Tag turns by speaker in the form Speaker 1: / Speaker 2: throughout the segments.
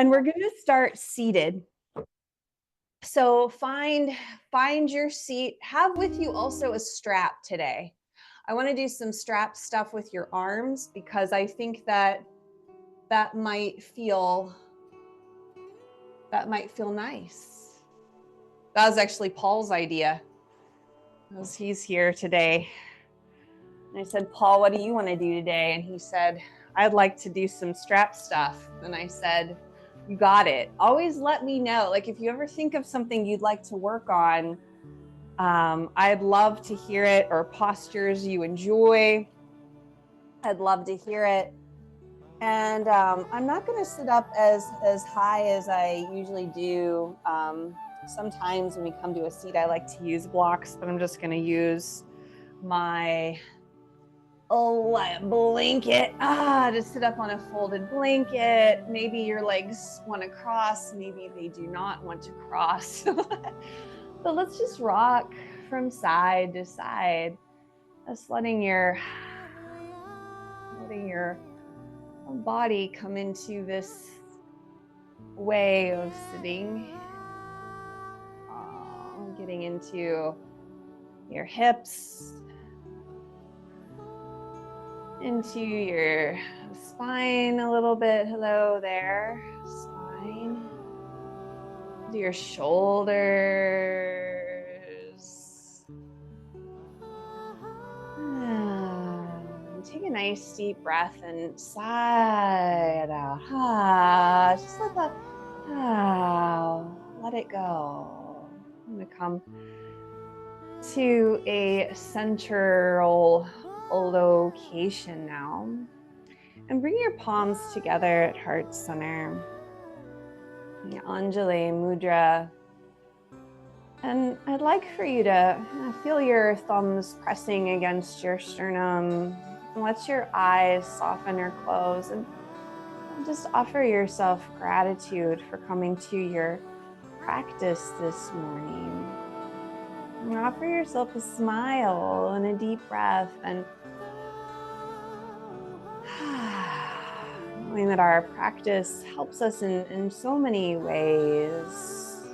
Speaker 1: And we're going to start seated. So find your seat. Have with you also a strap today. I want to do some strap stuff with your arms because I think that might feel nice. That was actually Paul's idea. As he's here today. And I said, Paul, what do you want to do today? And he said, I'd like to do some strap stuff. And I said, you got it. Always let me know. Like if you ever think of something you'd like to work on, I'd love to hear it, or postures you enjoy. I'd love to hear it. And I'm not going to sit up as high as I usually do. Sometimes when we come to a seat, I like to use blocks, but I'm just going to use my blanket to sit up on a folded blanket. Maybe your legs want to cross, maybe they do not want to cross. But let's just rock from side to side, just letting your body come into this way of sitting. Getting into your hips, into your spine a little bit. Hello there, spine. To your shoulders. Take a nice deep breath and sigh it out. Just let that let it go. I'm going to come to a central location now, and bring your palms together at heart center, the Anjali Mudra. And I'd like for you to feel your thumbs pressing against your sternum, and let your eyes soften or close, and just offer yourself gratitude for coming to your practice this morning. And offer yourself a smile and a deep breath, and knowing that our practice helps us in so many ways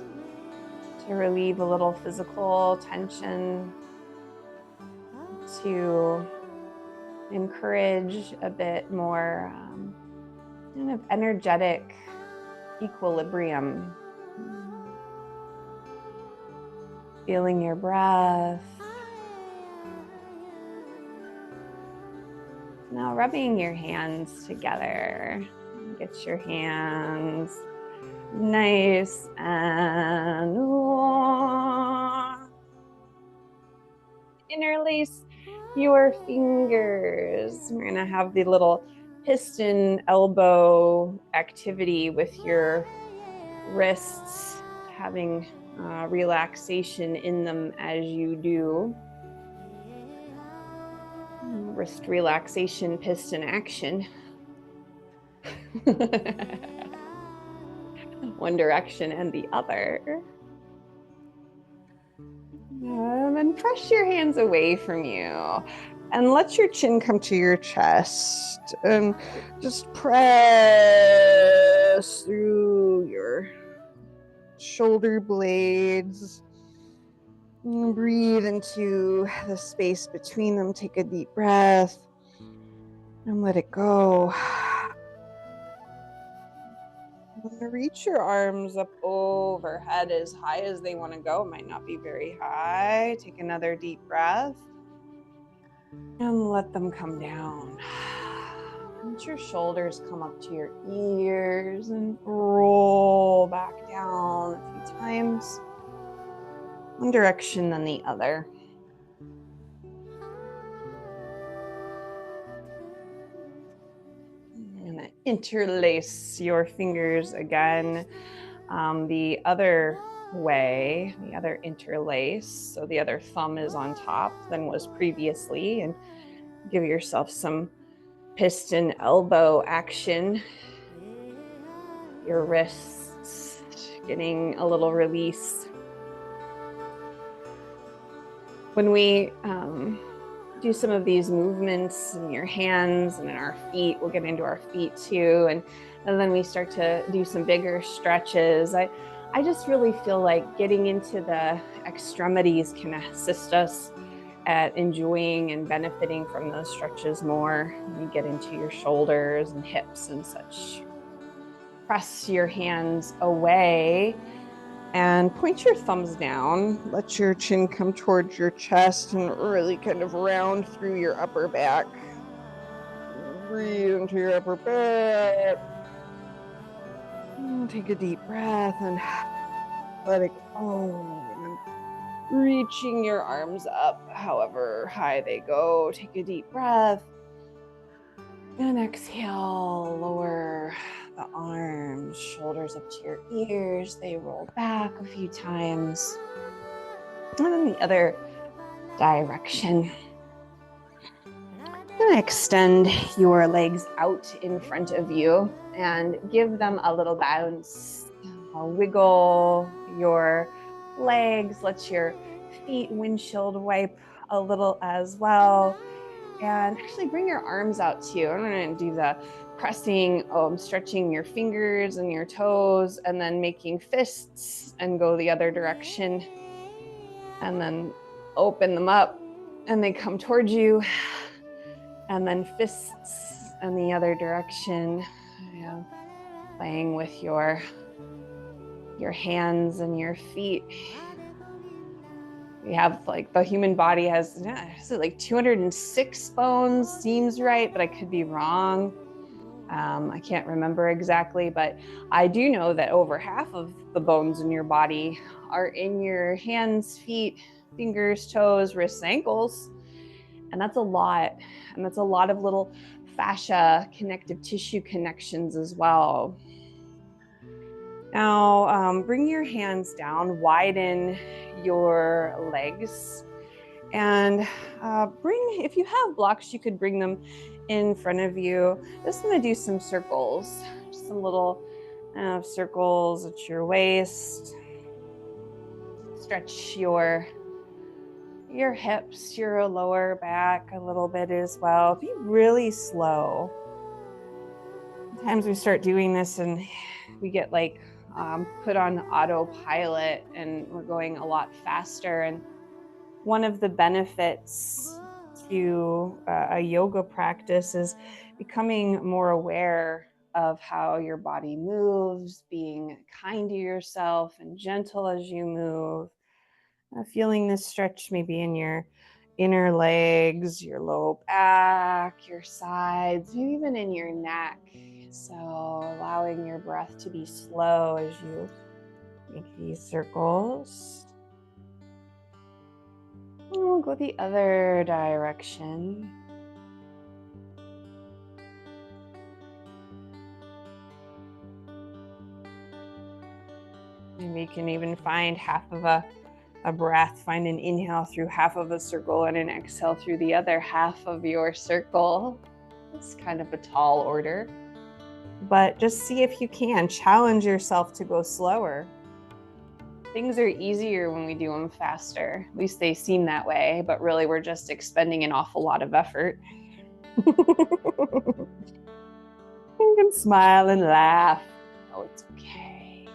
Speaker 1: to relieve a little physical tension, to encourage a bit more kind of energetic equilibrium. Feeling your breath. Now rubbing your hands together. Get your hands nice and warm. Interlace your fingers. We're gonna have the little piston elbow activity with your wrists, having relaxation in them as you do. Wrist relaxation, piston action. One direction and the other. And press your hands away from you, and let your chin come to your chest, and just press through your shoulder blades. And breathe into the space between them. Take a deep breath and let it go. Reach your arms up overhead as high as they want to go. It might not be very high. Take another deep breath and let them come down. Let your shoulders come up to your ears and roll back down a few times. One direction, then the other. I'm gonna interlace your fingers again. The other way, the other interlace. So the other thumb is on top than was previously, and give yourself some piston elbow action. Your wrists getting a little release. When we do some of these movements in your hands and in our feet, we'll get into our feet too, and And then we start to do some bigger stretches. I just really feel like getting into the extremities can assist us at enjoying and benefiting from those stretches more. You get into your shoulders and hips and such. Press your hands away and point your thumbs down. Let your chin come towards your chest and really kind of round through your upper back. Breathe into your upper back. Take a deep breath and let it go. And reaching your arms up, however high they go. Take a deep breath. And exhale, lower the arms, shoulders up to your ears. They roll back a few times. And then the other direction. Gonna extend your legs out in front of you and give them a little bounce. Wiggle your legs, let your feet windshield wipe a little as well. And actually bring your arms out too. I'm gonna do the pressing, stretching your fingers and your toes, and then making fists and go the other direction. And then open them up and they come towards you. And then fists in the other direction. Yeah. Playing with your hands and your feet. We have like the human body has like 206 bones, seems right, but I could be wrong. I can't remember exactly, but I do know that over half of the bones in your body are in your hands, feet, fingers, toes, wrists, ankles. And that's a lot. And that's a lot of little fascia connective tissue connections as well. Now, bring your hands down, widen your legs, and if you have blocks, you could bring them in front of you. Just gonna do some circles, just some little circles at your waist. Stretch your hips, your lower back a little bit as well. Be really slow. Sometimes we start doing this and we get like put on autopilot and we're going a lot faster. And one of the benefits to a yoga practice is becoming more aware of how your body moves, being kind to yourself and gentle as you move. Feeling this stretch maybe in your inner legs, your low back, your sides, maybe even in your neck. So allowing your breath to be slow as you make these circles. And we'll go the other direction. Maybe you can even find half of a breath, find an inhale through half of a circle and an exhale through the other half of your circle. It's kind of a tall order, but just see if you can challenge yourself to go slower. Things are easier when we do them faster. At least they seem that way, but really we're just expending an awful lot of effort. You can smile and laugh. Oh, it's okay.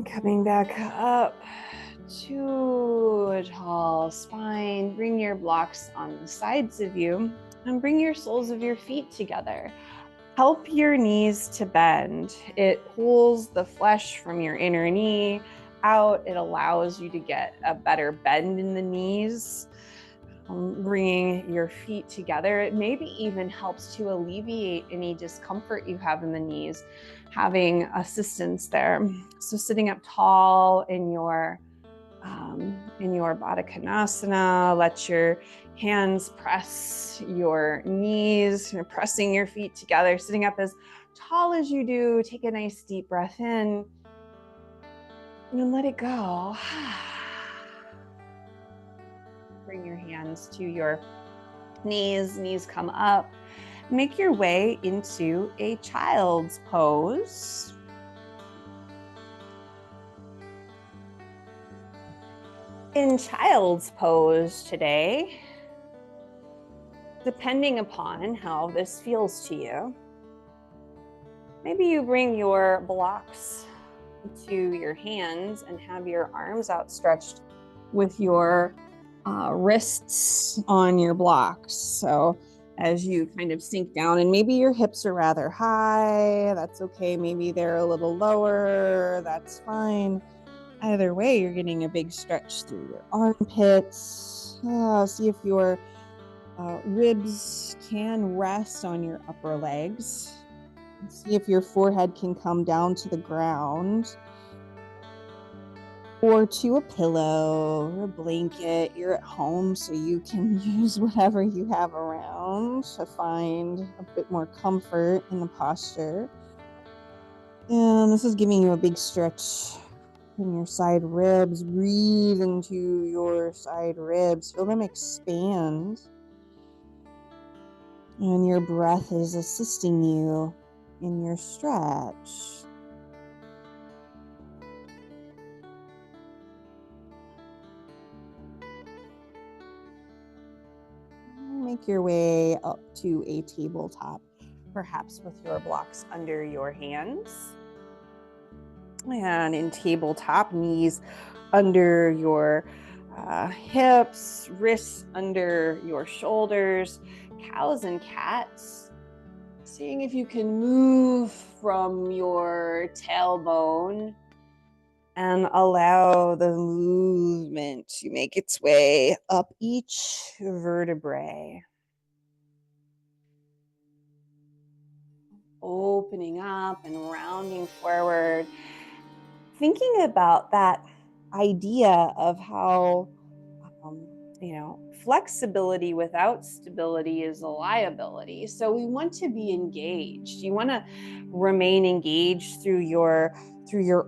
Speaker 1: Coming back up to a tall spine. Bring your blocks on the sides of you and bring your soles of your feet together. Help your knees to bend. It pulls the flesh from your inner knee out. It allows you to get a better bend in the knees. Bringing your feet together. It maybe even helps to alleviate any discomfort you have in the knees, having assistance there. So sitting up tall in your Baddha Konasana, let your hands press your knees, you're pressing your feet together, sitting up as tall as you do. Take a nice deep breath in and then let it go. Bring your hands to your knees come up. Make your way into a child's pose. In child's pose today, depending upon how this feels to you, maybe you bring your blocks to your hands and have your arms outstretched with your wrists on your blocks. So as you kind of sink down, and maybe your hips are rather high, that's okay. Maybe they're a little lower, that's fine. Either way, you're getting a big stretch through your armpits. See if your ribs can rest on your upper legs. See if your forehead can come down to the ground or to a pillow or a blanket. You're at home, so you can use whatever you have around to find a bit more comfort in the posture. And this is giving you a big stretch in your side ribs. Breathe into your side ribs. Feel them expand. And your breath is assisting you in your stretch. Make your way up to a tabletop, perhaps with your blocks under your hands. And in tabletop, knees under your hips, wrists under your shoulders, cows and cats. Seeing if you can move from your tailbone and allow the movement to make its way up each vertebrae. Opening up and rounding forward. Thinking about that idea of how, flexibility without stability is a liability. So we want to be engaged. You want to remain engaged through your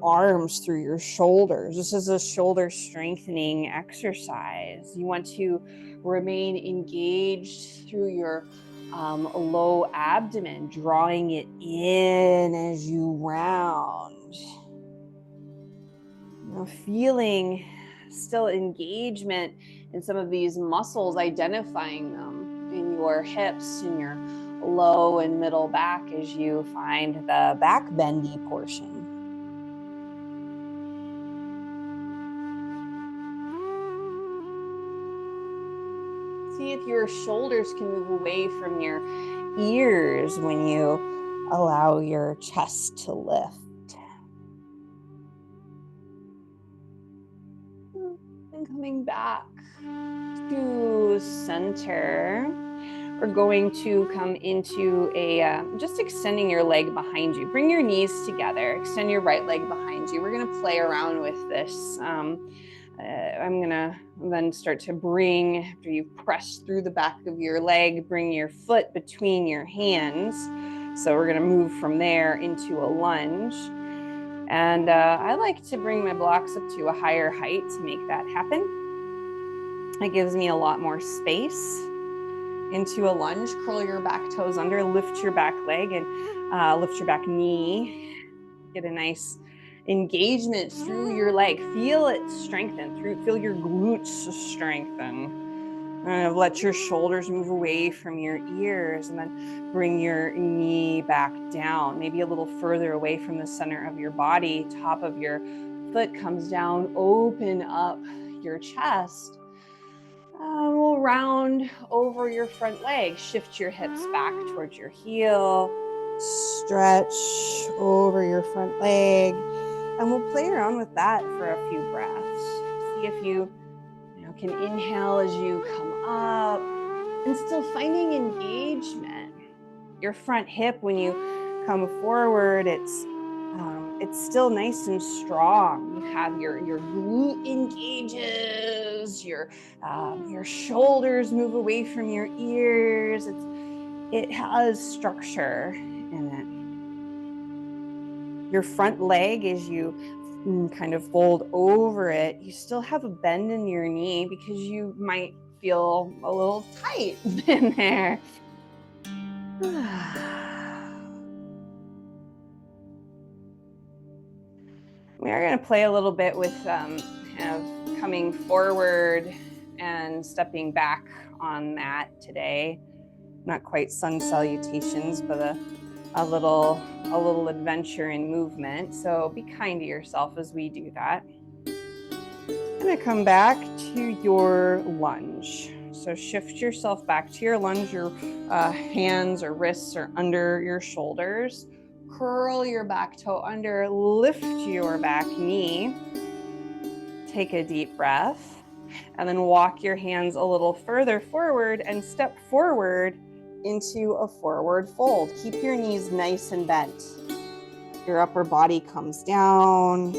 Speaker 1: arms, through your shoulders. This is a shoulder strengthening exercise. You want to remain engaged through your low abdomen, drawing it in as you round. Feeling still engagement in some of these muscles, identifying them in your hips, in your low and middle back as you find the back bendy portion. See if your shoulders can move away from your ears when you allow your chest to lift. And coming back to center, we're going to come into just extending your leg behind you. Bring your knees together, extend your right leg behind you. We're gonna play around with this. I'm gonna then start to bring, after you've pressed through the back of your leg, bring your foot between your hands. So we're gonna move from there into a lunge. And I like to bring my blocks up to a higher height to make that happen. It gives me a lot more space. Into a lunge, curl your back toes under, lift your back leg and lift your back knee. Get a nice engagement through your leg. Feel it strengthen, feel your glutes strengthen. And let your shoulders move away from your ears, and then bring your knee back down, maybe a little further away from the center of your body. Top of your foot comes down, open up your chest. We'll round over your front leg, shift your hips back towards your heel, stretch over your front leg, and we'll play around with that for a few breaths. See if you can inhale as you come up and still finding engagement. Your front hip, when you come forward, it's still nice and strong. You have your glute engages, your shoulders move away from your ears. It has structure in it. Your front leg, as you kind of fold over it, you still have a bend in your knee because you might feel a little tight in there. We are going to play a little bit with kind of coming forward and stepping back on that today. not quite sun salutations, but a little adventure in movement. So be kind to yourself as we do that. I'm gonna come back to your lunge. So shift yourself back to your lunge. Your hands or wrists are under your shoulders. Curl your back toe under, lift your back knee. Take a deep breath, and then walk your hands a little further forward and step forward into a forward fold. Keep your knees nice and bent. Your upper body comes down.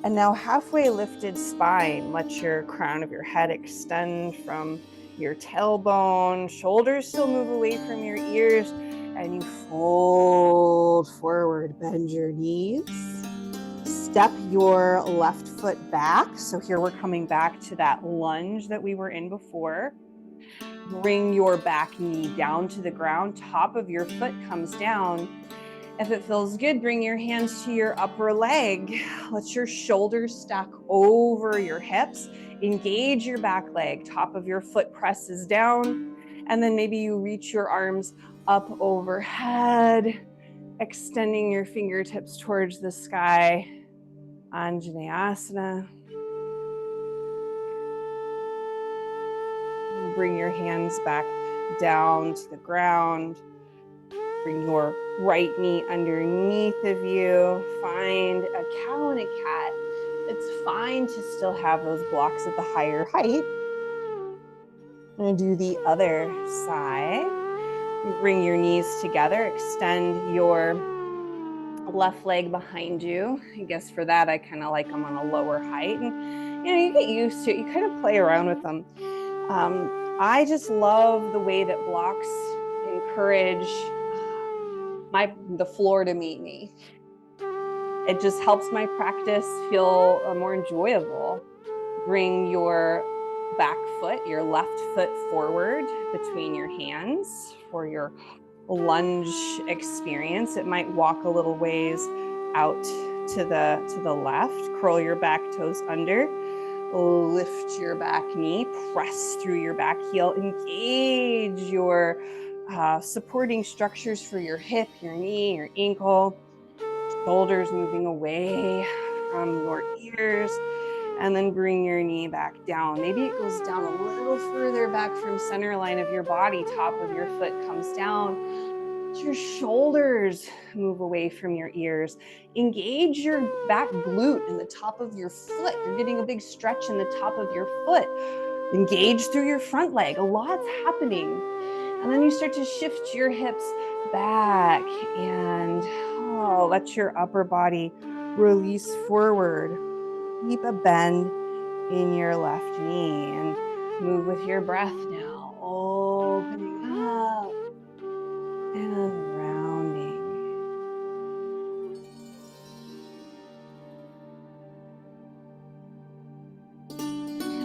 Speaker 1: And now halfway lifted spine, let your crown of your head extend from your tailbone. Shoulders still move away from your ears, and you fold forward, bend your knees. Step your left foot back. So here we're coming back to that lunge that we were in before. Bring your back knee down to the ground. Top of your foot comes down. If it feels good, bring your hands to your upper leg. Let your shoulders stack over your hips. Engage your back leg. Top of your foot presses down. And then maybe you reach your arms up overhead, extending your fingertips towards the sky. Anjaneyasana. Bring your hands back down to the ground. Bring your right knee underneath of you. Find a cow and a cat. It's fine to still have those blocks at the higher height. I'm going to do the other side. Bring your knees together. Extend your left leg behind you. I guess for that, I kind of like them on a lower height. And you get used to it. You kind of play around with them. I just love the way that blocks encourage the floor to meet me. It just helps my practice feel more enjoyable. Bring your back foot, your left foot forward between your hands for your lunge experience. It might walk a little ways out to the left. Curl your back toes under. Lift your back knee. Press through your back heel. Engage your supporting structures for your hip, your knee, your ankle. Shoulders moving away from your ears. And then bring your knee back down. Maybe it goes down a little further back from center line of your body. Top of your foot comes down. Let your shoulders move away from your ears. Engage your back glute in the top of your foot. You're getting a big stretch in the top of your foot. Engage through your front leg. A lot's happening. And then you start to shift your hips back and let your upper body release forward. Keep a bend in your left knee and move with your breath now. Opening up and rounding.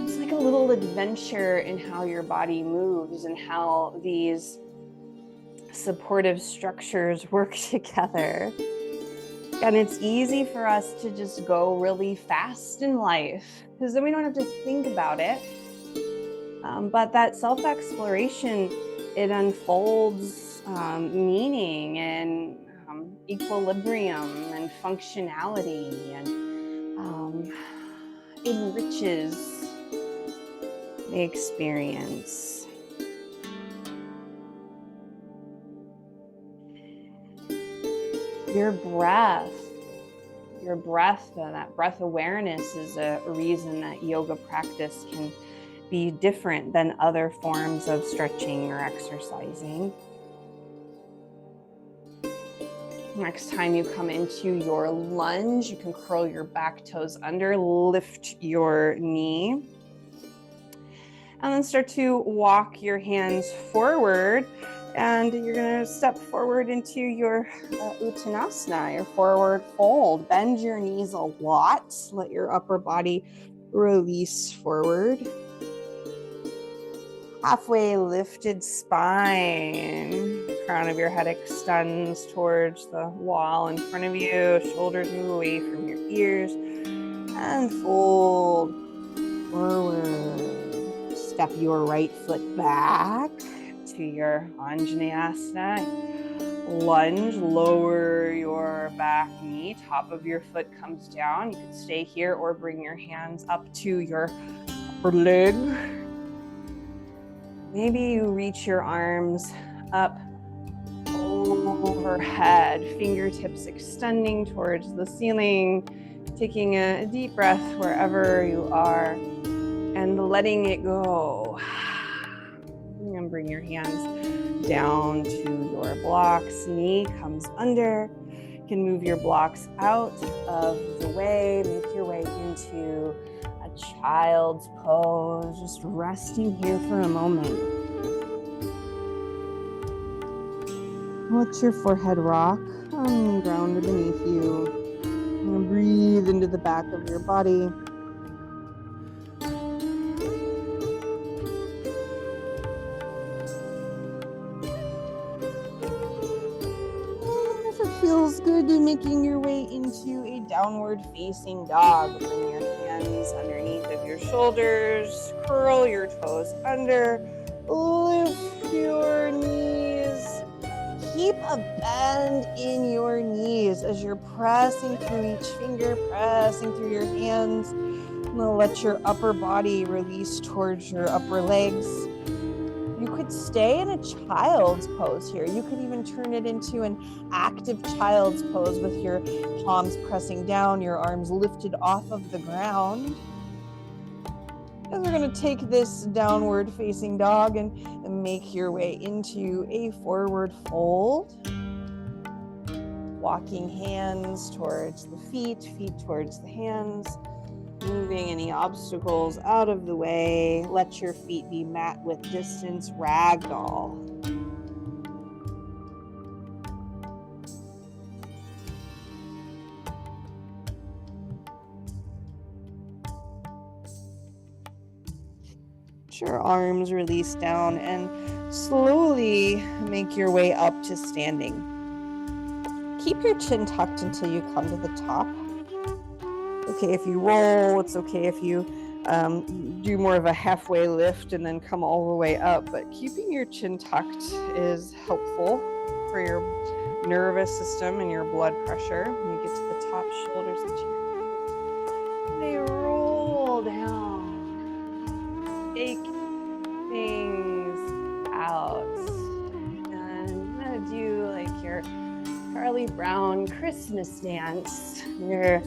Speaker 1: It's like a little adventure in how your body moves and how these supportive structures work together. And it's easy for us to just go really fast in life because then we don't have to think about it. But that self-exploration, it unfolds meaning and equilibrium and functionality and enriches the experience. Your breath, that breath awareness is a reason that yoga practice can be different than other forms of stretching or exercising. Next time you come into your lunge, you can curl your back toes under, lift your knee, and then start to walk your hands forward. And you're going to step forward into your Uttanasana, your forward fold. Bend your knees a lot. Let your upper body release forward. Halfway lifted spine. Crown of your head extends towards the wall in front of you. Shoulders move away from your ears. And fold forward. step your right foot back to your Anjaneyasana. Lunge, lower your back knee, top of your foot comes down. You could stay here or bring your hands up to your upper leg. Maybe you reach your arms up overhead, fingertips extending towards the ceiling, taking a deep breath wherever you are and letting it go. And bring your hands down to your blocks. Knee comes under. You can move your blocks out of the way. Make your way into a child's pose. Just resting here for a moment. Let your forehead rock on the ground beneath you. And breathe into the back of your body. Feels good, making your way into a downward facing dog. Bring your hands underneath of your shoulders, curl your toes under, lift your knees. Keep a bend in your knees as you're pressing through each finger, pressing through your hands. And let your upper body release towards your upper legs. You could stay in a child's pose here. You could even turn it into an active child's pose with your palms pressing down, your arms lifted off of the ground. And we're going to take this downward facing dog and make your way into a forward fold. Walking hands towards the feet towards the hands. Moving any obstacles out of the way. Let your feet be mat with distance, ragdoll. Let your arms release down and slowly make your way up to standing. Keep your chin tucked until you come to the top. Okay if you roll, it's okay if you do more of a halfway lift and then come all the way up, but keeping your chin tucked is helpful for your nervous system and your blood pressure. When you get to the top, shoulders into your feet. They roll down. Take things out. And I'm gonna do like your Charlie Brown Christmas dance. You're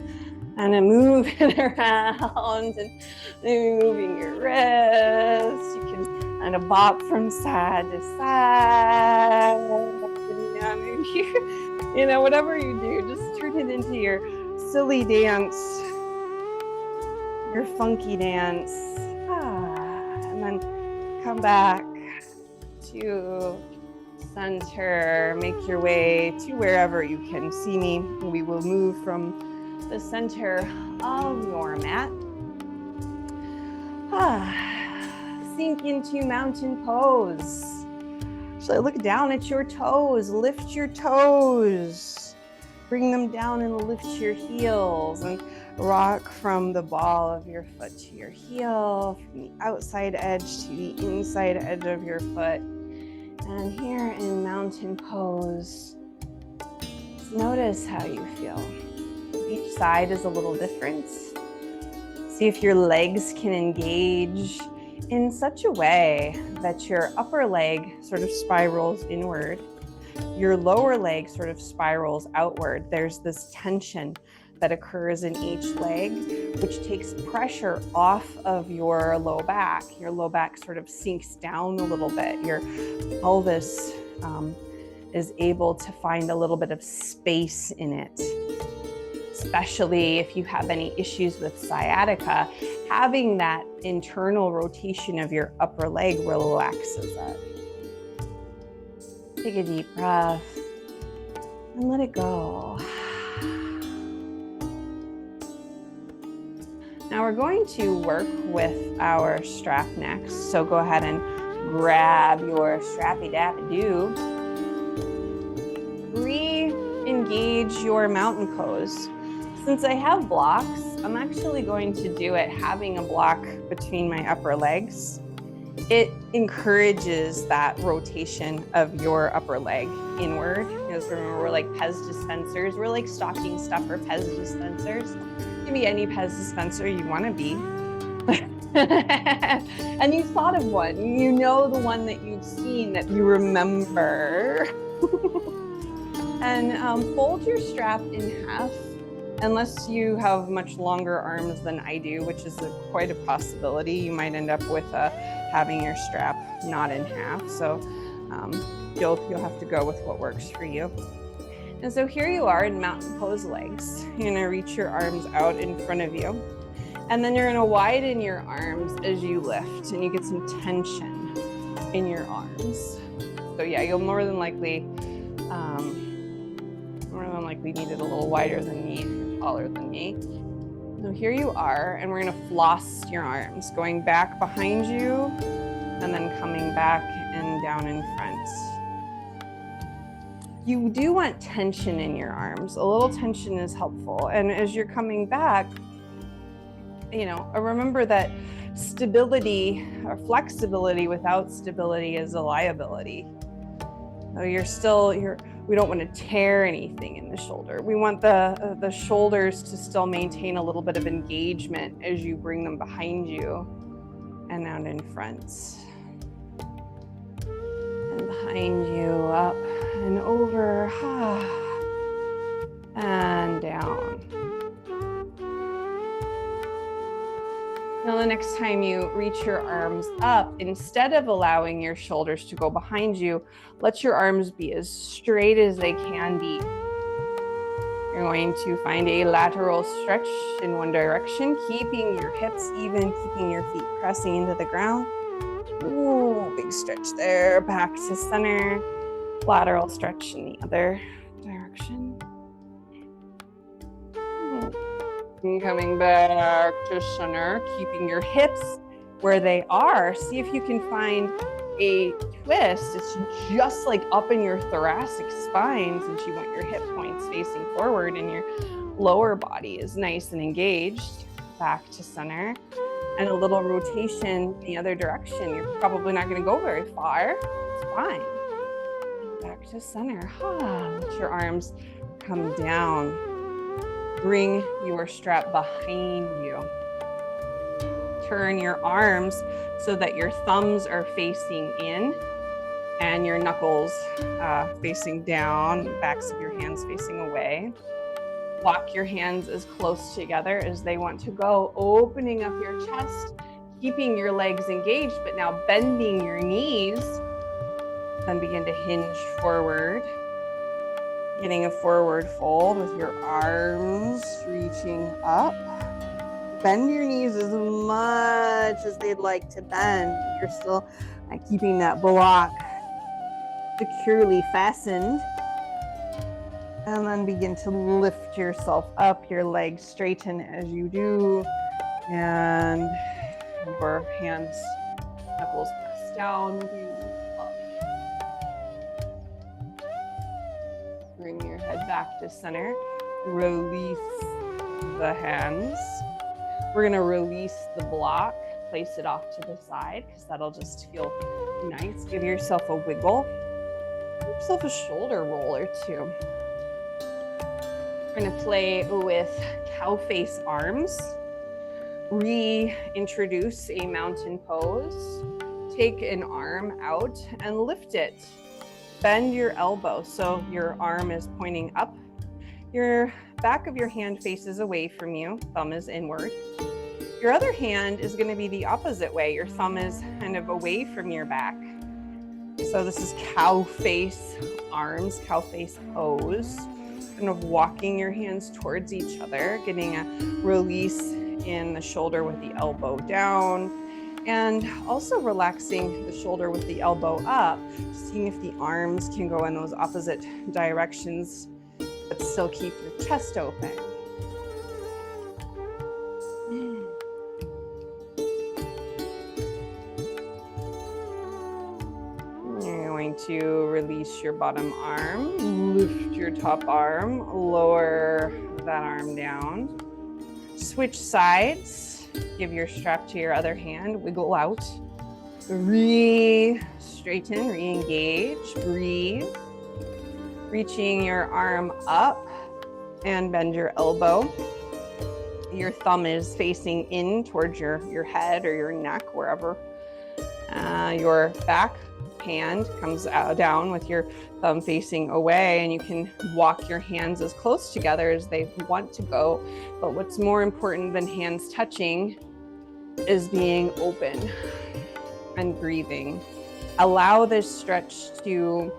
Speaker 1: kind of moving around and maybe moving your wrists. You can kind of bop from side to side. Maybe, whatever you do, just turn it into your silly dance, your funky dance. And then come back to center. Make your way to wherever you can see me. We will move from the center of your mat. Sink into mountain pose. So look down at your toes, lift your toes, bring them down and lift your heels and rock from the ball of your foot to your heel, from the outside edge to the inside edge of your foot. And here in mountain pose, notice how you feel. Each side is a little different. See if your legs can engage in such a way that your upper leg sort of spirals inward. Your lower leg sort of spirals outward. There's this tension that occurs in each leg, which takes pressure off of your low back. Your low back sort of sinks down a little bit. Your pelvis is able to find a little bit of space in it. Especially if you have any issues with sciatica, having that internal rotation of your upper leg relaxes it. Take a deep breath and let it go. Now we're going to work with our strap next. So go ahead and grab your strappy-dappy-doo. Re-engage your mountain pose. Since I have blocks, I'm actually going to do it having a block between my upper legs. it encourages that rotation of your upper leg inward. Because remember, we're like Pez dispensers. We're like stocking stuffer Pez dispensers. You can be any Pez dispenser you want to be. And you thought of one. You know the one that you've seen that you remember. And fold your strap in half. Unless you have much longer arms than I do, which is quite a possibility, you might end up with having your strap not in half. So you'll have to go with what works for you. And so here you are in mountain pose legs. You're gonna reach your arms out in front of you. And then you're gonna widen your arms as you lift, and you get some tension in your arms. So yeah, you'll more than likely need it a little wider than me, taller than me. So here you are, and we're gonna floss your arms, going back behind you, and then coming back and down in front. You do want tension in your arms. A little tension is helpful. And as you're coming back, remember that stability or flexibility without stability is a liability. So we don't want to tear anything in the shoulder. We want the shoulders to still maintain a little bit of engagement as you bring them behind you and out in front. And behind you, up and over, and down. Now the next time you reach your arms up, instead of allowing your shoulders to go behind you, let your arms be as straight as they can be. You're going to find a lateral stretch in one direction, keeping your hips even, keeping your feet pressing into the ground. Ooh, big stretch there, back to center. Lateral stretch in the other direction. And coming back to center, keeping your hips where they are. See if you can find a twist. It's just like up in your thoracic spine, since you want your hip points facing forward and your lower body is nice and engaged. Back to center. And a little rotation in the other direction. You're probably not going to go very far. It's fine. Back to center. Let your arms come down. Bring your strap behind you. Turn your arms so that your thumbs are facing in and your knuckles facing down, backs of your hands facing away. Walk your hands as close together as they want to go, opening up your chest, keeping your legs engaged, but now bending your knees. Then begin to hinge forward. Getting a forward fold with your arms reaching up. Bend your knees as much as they'd like to bend. You're still keeping that block securely fastened. And then begin to lift yourself up. Your legs straighten as you do. And your hands, knuckles press down. Bring your head back to center. Release the hands. We're gonna release the block, place it off to the side, because that'll just feel nice. Give yourself a wiggle. Give yourself a shoulder roll or two. We're gonna play with cow face arms. Reintroduce a mountain pose. Take an arm out and lift it. Bend your elbow so your arm is pointing up. Your back of your hand faces away from you, thumb is inward. Your other hand is going to be the opposite way. Your thumb is kind of away from your back. So this is cow face arms, cow face pose. Kind of walking your hands towards each other, getting a release in the shoulder with the elbow down. And also relaxing the shoulder with the elbow up, seeing if the arms can go in those opposite directions, but still keep your chest open. You're going to release your bottom arm, lift your top arm, lower that arm down. Switch sides. Give your strap to your other hand, wiggle out. Straighten, re-engage, breathe. Reaching your arm up and bend your elbow. Your thumb is facing in towards your head or your neck, wherever. Your back hand comes down with your thumb facing away, and you can walk your hands as close together as they want to go. But what's more important than hands touching is being open and breathing. Allow this stretch to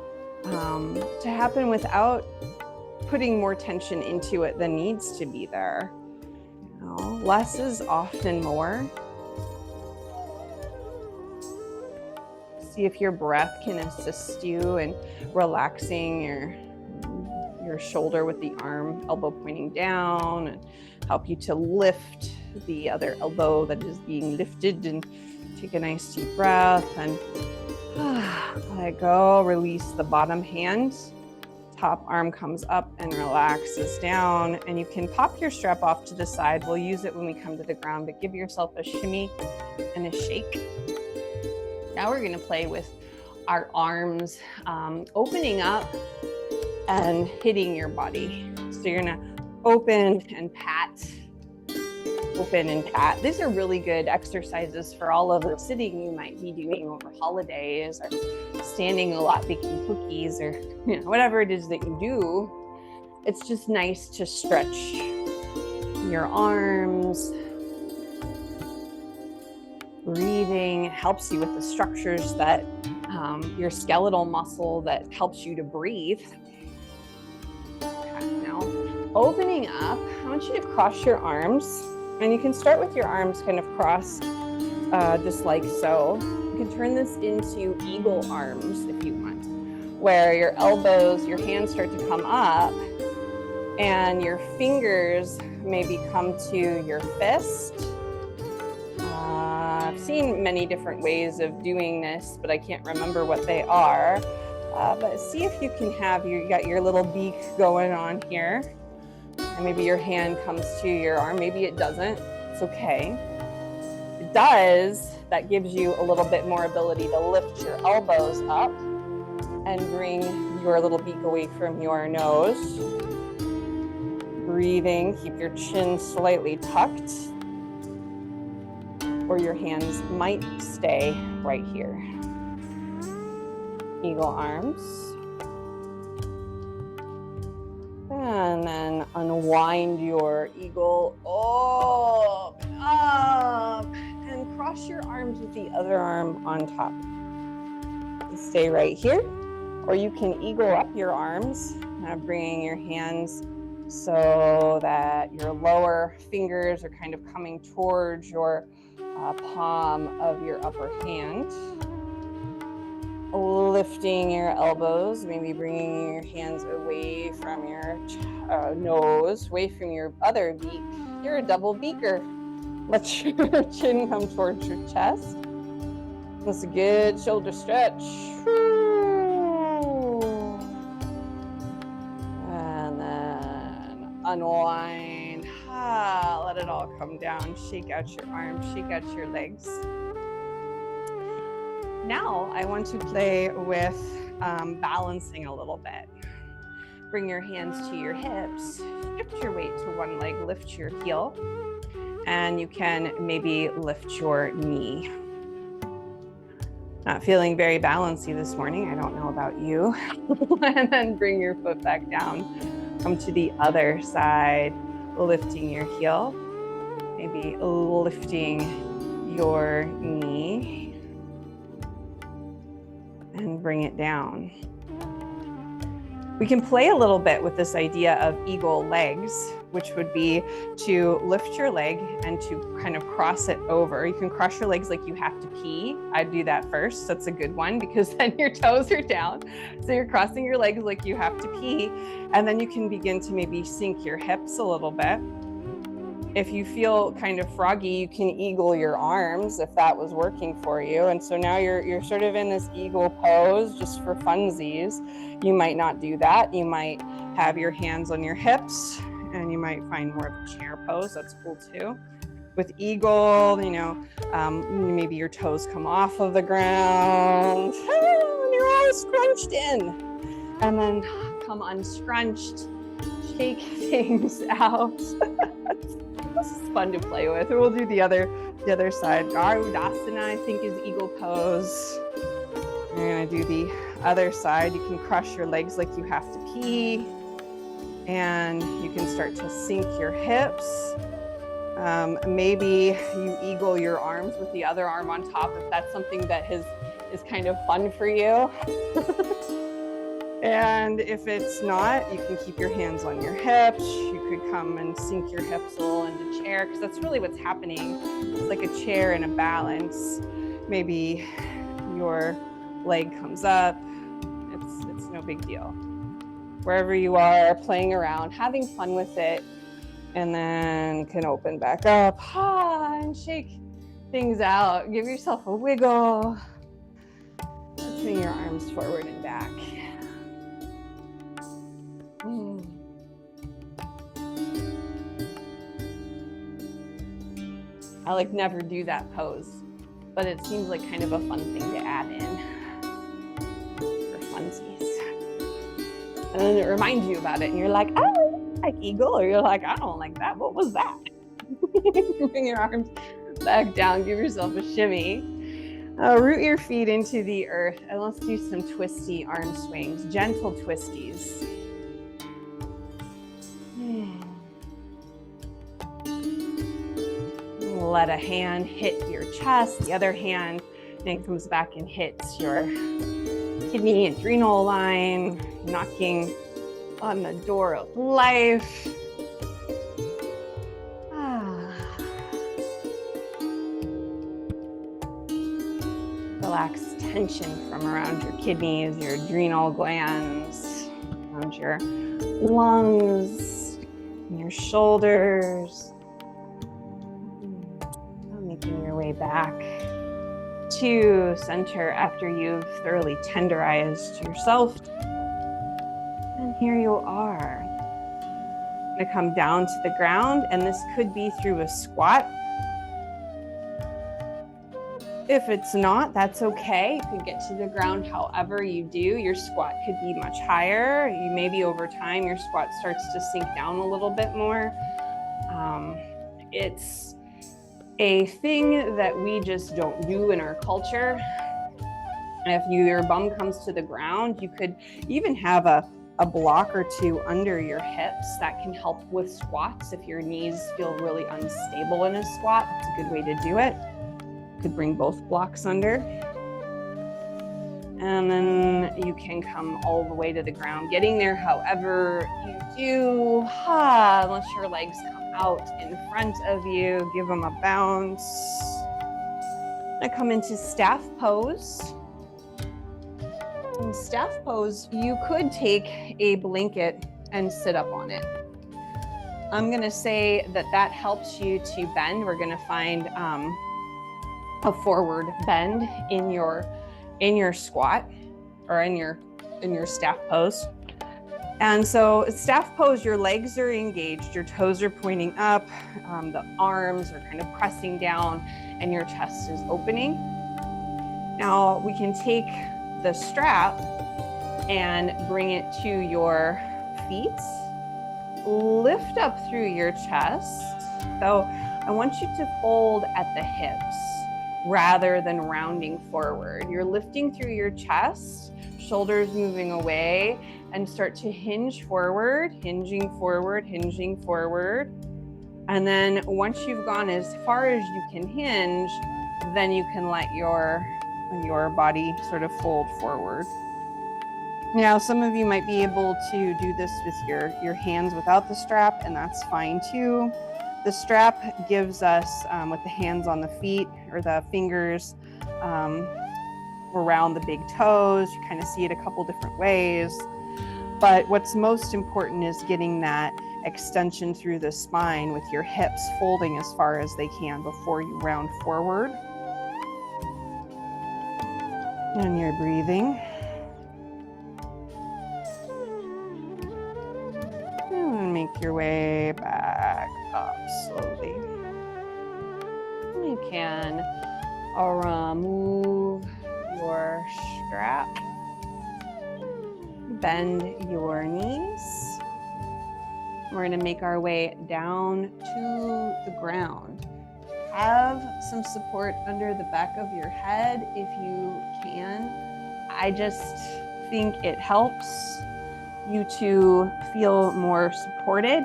Speaker 1: happen without putting more tension into it than needs to be there. You know, less is often more. See if your breath can assist you in relaxing your shoulder with the arm, elbow pointing down, and help you to lift the other elbow that is being lifted, and take a nice deep breath and let go. Release the bottom hand. Top arm comes up and relaxes down, and you can pop your strap off to the side. We'll use it when we come to the ground, but give yourself a shimmy and a shake. Now we're going to play with our arms, opening up and hitting your body. So you're going to open and pat. Open and pat. These are really good exercises for all of the sitting you might be doing over holidays, or standing a lot baking cookies, or whatever it is that you do. It's just nice to stretch your arms. Breathing helps you with the structures that your skeletal muscle that helps you to breathe. Okay, now opening up, I want you to cross your arms. And you can start with your arms kind of crossed, just like so. You can turn this into eagle arms if you want, where your elbows, your hands start to come up, and your fingers maybe come to your fist. I've seen many different ways of doing this, but I can't remember what they are. But see if you can have you got your little beak going on here. And maybe your hand comes to your arm. Maybe it doesn't. It's okay. If it does, that gives you a little bit more ability to lift your elbows up and bring your little beak away from your nose. Breathing, keep your chin slightly tucked, or your hands might stay right here. Eagle arms. And then unwind your eagle up, and cross your arms with the other arm on top. Stay right here, or you can eagle up your arms, bringing your hands so that your lower fingers are kind of coming towards your palm of your upper hand. Lifting your elbows, maybe bringing your hands away from your nose, away from your other beak. You're a double beaker. Let your chin come towards your chest. That's a good shoulder stretch. And then unwind. Let it all come down. Shake out your arms, shake out your legs. Now I want to play with balancing a little bit. Bring your hands to your hips, shift your weight to one leg, lift your heel, and you can maybe lift your knee. Not feeling very balancy this morning, I don't know about you. And then bring your foot back down. Come to the other side, lifting your heel, maybe lifting your knee. And bring it down. We can play a little bit with this idea of eagle legs, which would be to lift your leg and to kind of cross it over. You can cross your legs like you have to pee. I'd do that first. That's a good one because then your toes are down. So you're crossing your legs like you have to pee. And then you can begin to maybe sink your hips a little bit. If you feel kind of froggy, you can eagle your arms if that was working for you. And so now you're sort of in this eagle pose just for funsies. You might not do that. You might have your hands on your hips, and you might find more of a chair pose. That's cool too. with eagle, maybe your toes come off of the ground. You're all scrunched in. And then come unscrunched. Shake things out. This is fun to play with. We'll do the other side. Garudasana, I think, is eagle pose. We're gonna do the other side. You can crush your legs like you have to pee. And you can start to sink your hips. Maybe you eagle your arms with the other arm on top if that's something that is kind of fun for you. And if it's not, you can keep your hands on your hips. You could come and sink your hips a little into chair, because that's really what's happening. It's like a chair and a balance. Maybe your leg comes up. It's no big deal. Wherever you are, playing around, having fun with it, and then can open back up, and shake things out. Give yourself a wiggle. Swing your arms forward and back. I never do that pose, but it seems like kind of a fun thing to add in for funsies. And then it reminds you about it, and you're like, oh, I like eagle, or you're like, I don't like that. What was that? Bring your arms back down. Give yourself a shimmy. Root your feet into the earth, and let's do some twisty arm swings, gentle twisties. Let a hand hit your chest, the other hand then comes back and hits your kidney adrenal line, knocking on the door of life. Relax tension from around your kidneys, your adrenal glands, around your lungs, and your shoulders. Making your way back to center after you've thoroughly tenderized yourself. And here you are. You're going to come down to the ground, and this could be through a squat. If it's not, that's okay. You can get to the ground however you do. Your squat could be much higher. Maybe over time, your squat starts to sink down a little bit more. It's a thing that we just don't do in our culture. If your bum comes to the ground, you could even have a block or two under your hips. That can help with squats. If your knees feel really unstable in a squat, it's a good way to do it. You could bring both blocks under. And then you can come all the way to the ground, getting there however you do, unless your legs come out in front of you. Give them a bounce. I come into staff pose. In staff pose, you could take a blanket and sit up on it. I'm going to say that helps you to bend. We're going to find a forward bend in your squat or in your staff pose. And so staff pose, your legs are engaged, your toes are pointing up, the arms are kind of pressing down, and your chest is opening. Now we can take the strap and bring it to your feet. Lift up through your chest. So I want you to fold at the hips rather than rounding forward. You're lifting through your chest, shoulders moving away, and start to hinge forward, hinging forward, hinging forward. And then once you've gone as far as you can hinge, then you can let your body sort of fold forward. Now, some of you might be able to do this with your hands without the strap, and that's fine too. The strap gives us, with the hands on the feet or the fingers around the big toes, you kind of see it a couple different ways. But what's most important is getting that extension through the spine with your hips folding as far as they can before you round forward. And you're breathing. And make your way back up slowly. can remove your strap, bend your knees. We're going to make our way down to the ground. Have some support under the back of your head if you can. I just think it helps you to feel more supported.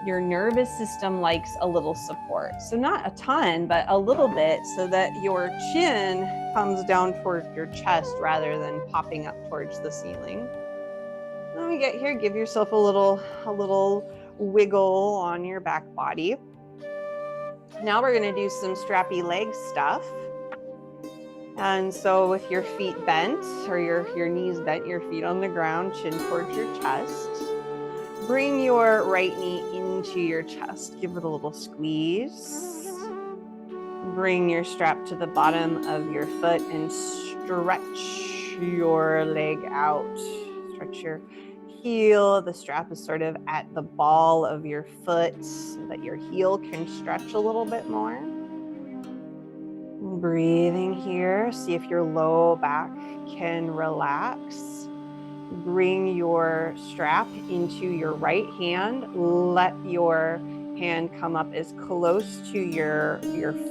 Speaker 1: Your nervous system likes a little support. So not a ton, but a little bit, so that your chin comes down towards your chest rather than popping up towards the ceiling. When we get here, give yourself a little wiggle on your back body. Now we're gonna do some strappy leg stuff. And so with your feet bent, or your knees bent, your feet on the ground, chin towards your chest, bring your right knee into your chest. Give it a little squeeze. Bring your strap to the bottom of your foot and stretch your leg out. Stretch your heel. The strap is sort of at the ball of your foot so that your heel can stretch a little bit more. Breathing here. See if your low back can relax. Bring your strap into your right hand. Let your hand come up as close to your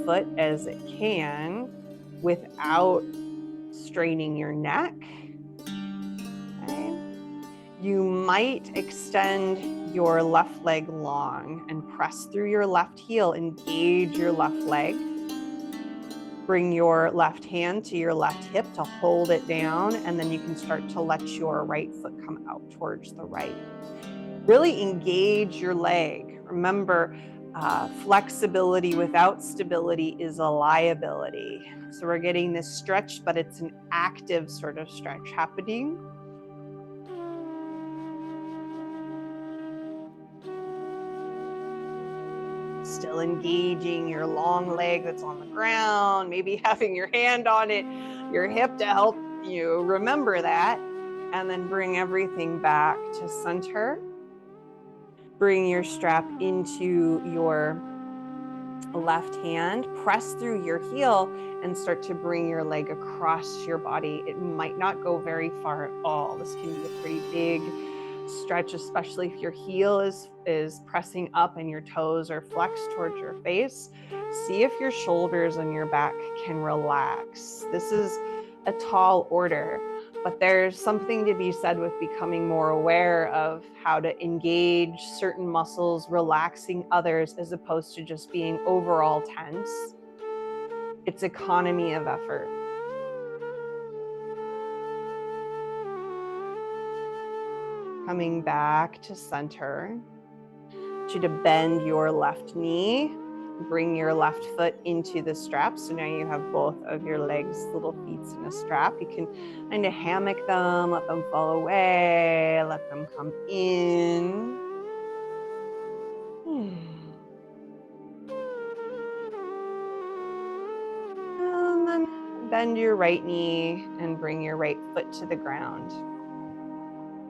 Speaker 1: foot as it can without straining your neck. Okay. You might extend your left leg long and press through your left heel. Engage your left leg. Bring your left hand to your left hip to hold it down, and then you can start to let your right foot come out towards the right. Really engage your leg. Remember, flexibility without stability is a liability. So we're getting this stretch, but it's an active sort of stretch happening. Still engaging your long leg that's on the ground, maybe having your hand on it, your hip to help you remember that. And then bring everything back to center. Bring your strap into your left hand, press through your heel and start to bring your leg across your body. It might not go very far at all. This can be a pretty big stretch, especially if your heel is pressing up and your toes are flexed towards your face. See if your shoulders and your back can relax. This is a tall order, but there's something to be said with becoming more aware of how to engage certain muscles, relaxing others, as opposed to just being overall tense. It's economy of effort. Coming back to center. I want you to bend your left knee. Bring your left foot into the strap. So now you have both of your legs, little feet in a strap. You can kind of hammock them, let them fall away, let them come in. And then bend your right knee and bring your right foot to the ground.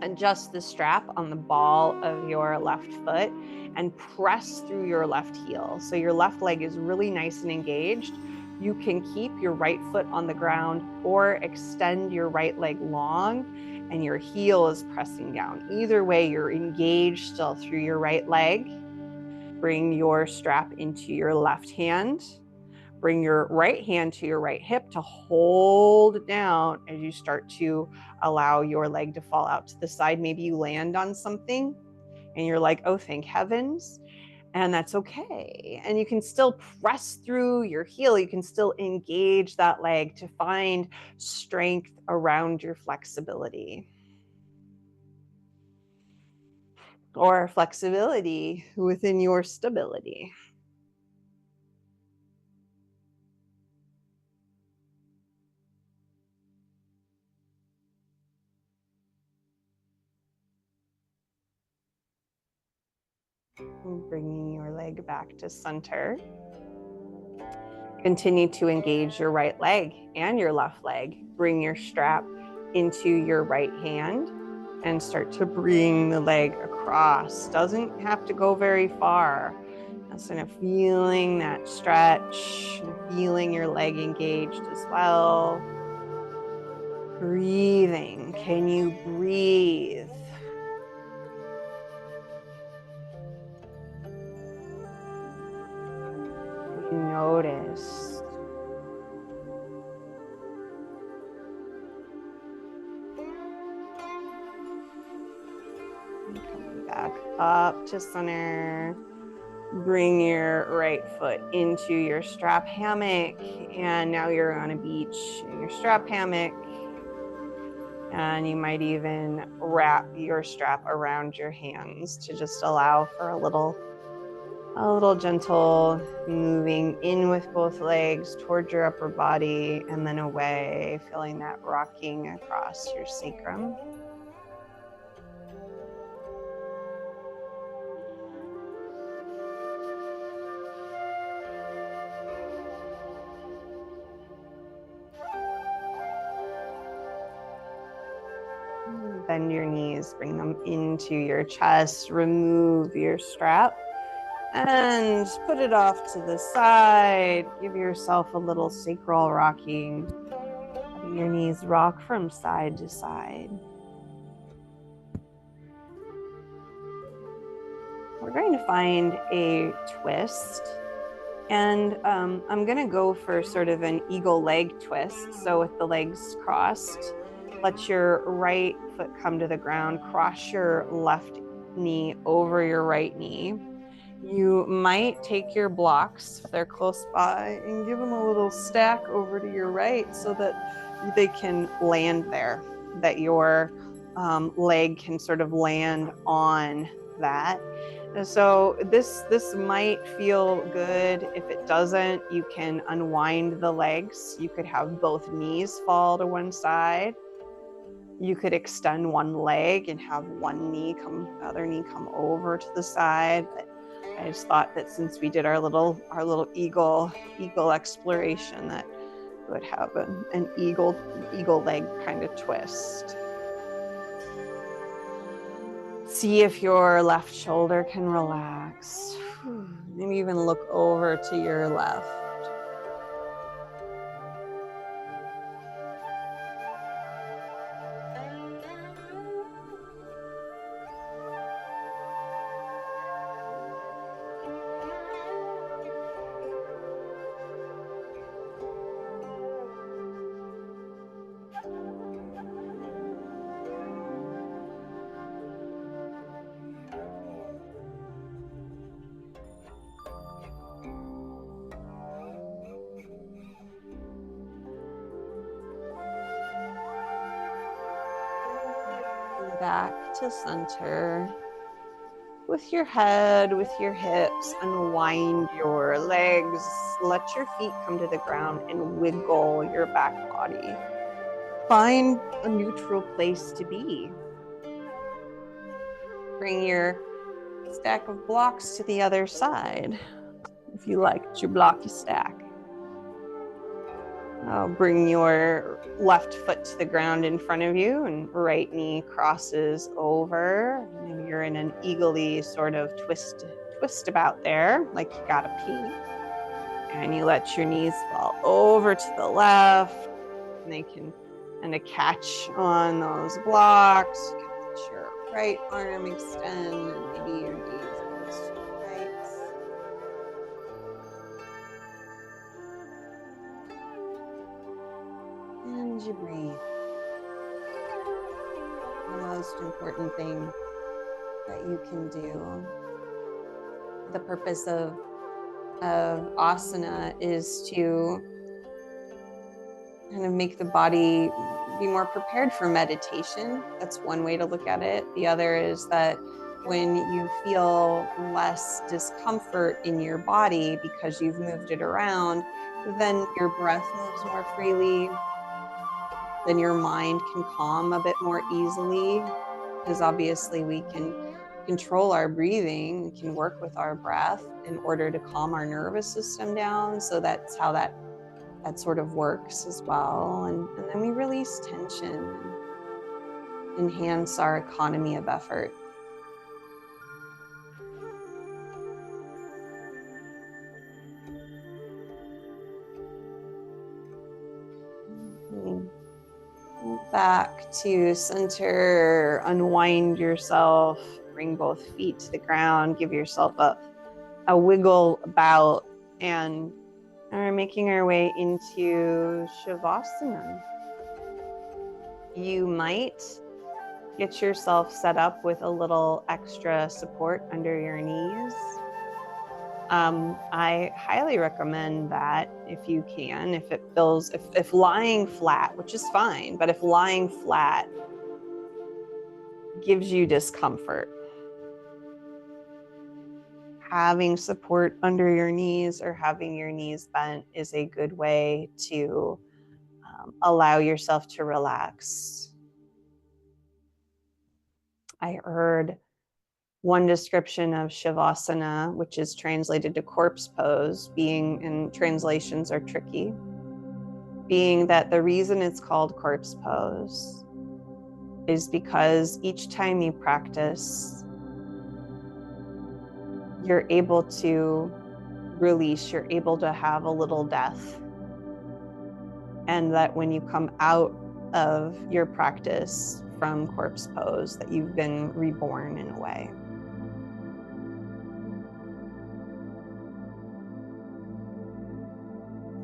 Speaker 1: Adjust the strap on the ball of your left foot and press through your left heel. So your left leg is really nice and engaged. You can keep your right foot on the ground or extend your right leg long and your heel is pressing down. Either way, you're engaged still through your right leg. Bring your strap into your left hand. Bring your right hand to your right hip to hold it down as you start to allow your leg to fall out to the side. Maybe you land on something and you're like, oh, thank heavens. And that's okay. And you can still press through your heel. You can still engage that leg to find strength around your flexibility. Or flexibility within your stability. Bringing your leg back to center. Continue to engage your right leg and your left leg. Bring your strap into your right hand and start to bring the leg across. Doesn't have to go very far. Just kind of feeling that stretch, feeling your leg engaged as well. Breathing. Can you breathe? You notice. And coming back up to center. Bring your right foot into your strap hammock. And now you're on a beach in your strap hammock. And you might even wrap your strap around your hands to just allow for a little gentle moving in with both legs toward your upper body and then away, feeling that rocking across your sacrum. Bend your knees, bring them into your chest, remove your strap and put it off to the side. Give yourself a little sacral rocking. Letting your knees rock from side to side. We're going to find a twist. And I'm going to go for sort of an eagle leg twist. So with the legs crossed, let your right foot come to the ground, cross your left knee over your right knee. You might take your blocks, if they're close by, and give them a little stack over to your right so that they can land there, that your leg can sort of land on that. And so this might feel good. If it doesn't, you can unwind the legs. You could have both knees fall to one side. You could extend one leg and have the other knee come over to the side. But I just thought that since we did our little eagle exploration, that we would have an eagle leg kind of twist. See if your left shoulder can relax. Maybe even look over to your left. Back to center. With your head, with your hips, unwind your legs. Let your feet come to the ground and wiggle your back body. Find a neutral place to be. Bring your stack of blocks to the other side, if you liked your blocky stack. Bring your left foot to the ground in front of you and right knee crosses over. Maybe you're in an eagle-y sort of twist about there, like you gotta pee. And you let your knees fall over to the left, and they can kind of catch on those blocks. You can let your right arm extend, and maybe your knees goes to the right. And you breathe. The most important thing that you can do. The purpose of asana is to kind of make the body be more prepared for meditation. That's one way to look at it. The other is that when you feel less discomfort in your body because you've moved it around, then your breath moves more freely. Then your mind can calm a bit more easily, because obviously we can control our breathing, we can work with our breath in order to calm our nervous system down. So that's how that sort of works as well. And then we release tension, enhance our economy of effort. to center, unwind yourself, bring both feet to the ground, give yourself a wiggle about, and we're making our way into Shavasana. You might get yourself set up with a little extra support under your knees. I highly recommend that if you can, if it feels, if lying flat, which is fine, but if lying flat gives you discomfort, having support under your knees or having your knees bent is a good way to allow yourself to relax. I heard one description of Shavasana, which is translated to corpse pose, being, and translations are tricky, being that the reason it's called corpse pose is because each time you practice, you're able to release, you're able to have a little death. And that when you come out of your practice from corpse pose, that you've been reborn in a way.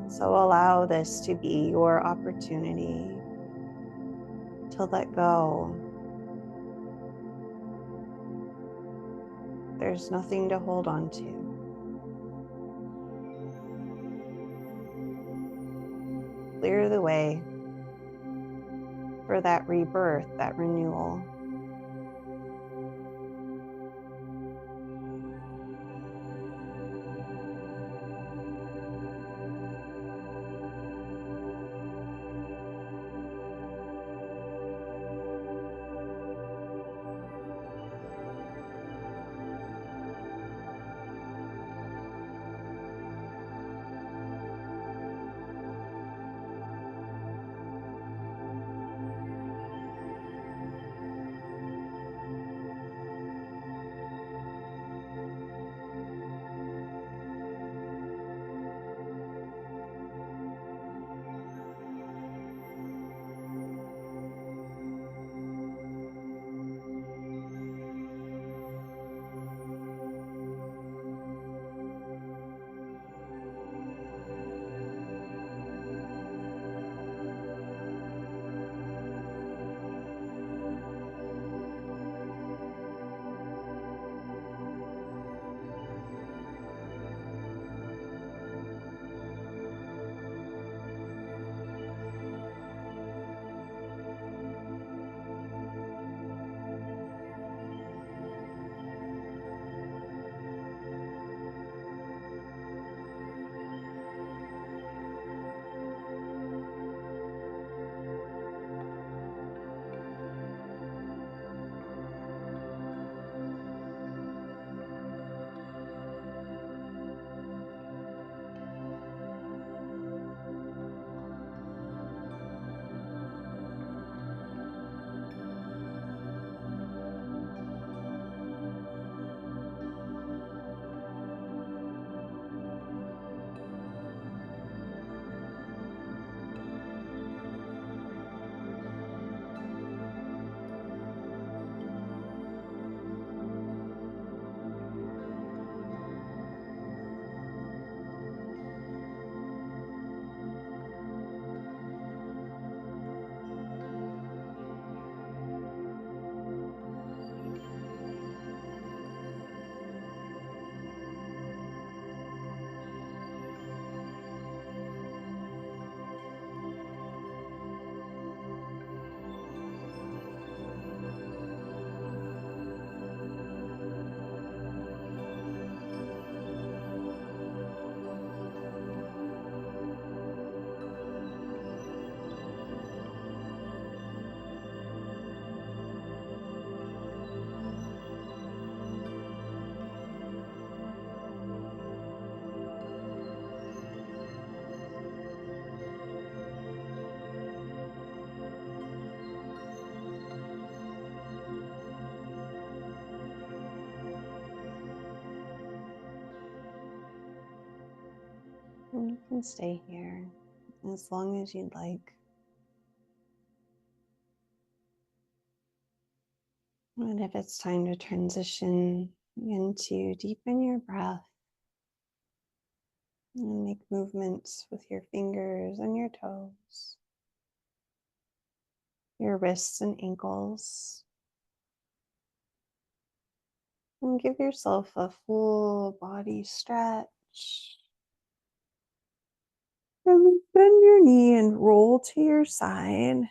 Speaker 1: So allow this to be your opportunity to let go. There's nothing to hold on to. Clear the way for that rebirth, that renewal. And you can stay here as long as you'd like. And if it's time to transition, begin to deepen your breath and make movements with your fingers and your toes, your wrists and ankles. And give yourself a full body stretch. And bend your knee and roll to your side.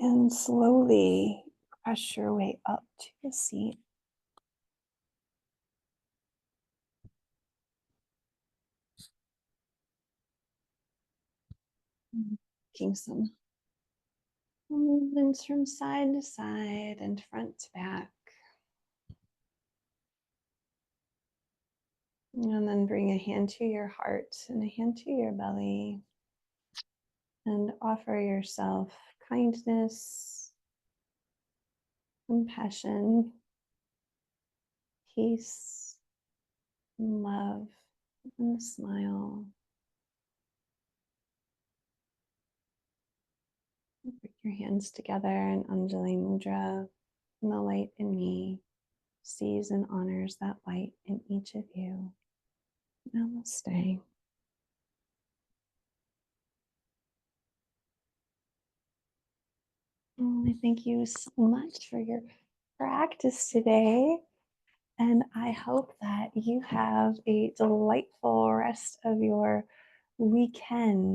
Speaker 1: And slowly press your way up to the seat. Making some movements from side to side and front to back. And then bring a hand to your heart and a hand to your belly. And offer yourself kindness, compassion, peace, and love, and a smile. Put your hands together in Anjali Mudra, and the light in me sees and honors that light in each of you. Namaste. I thank you so much for your practice today. And I hope that you have a delightful rest of your weekend.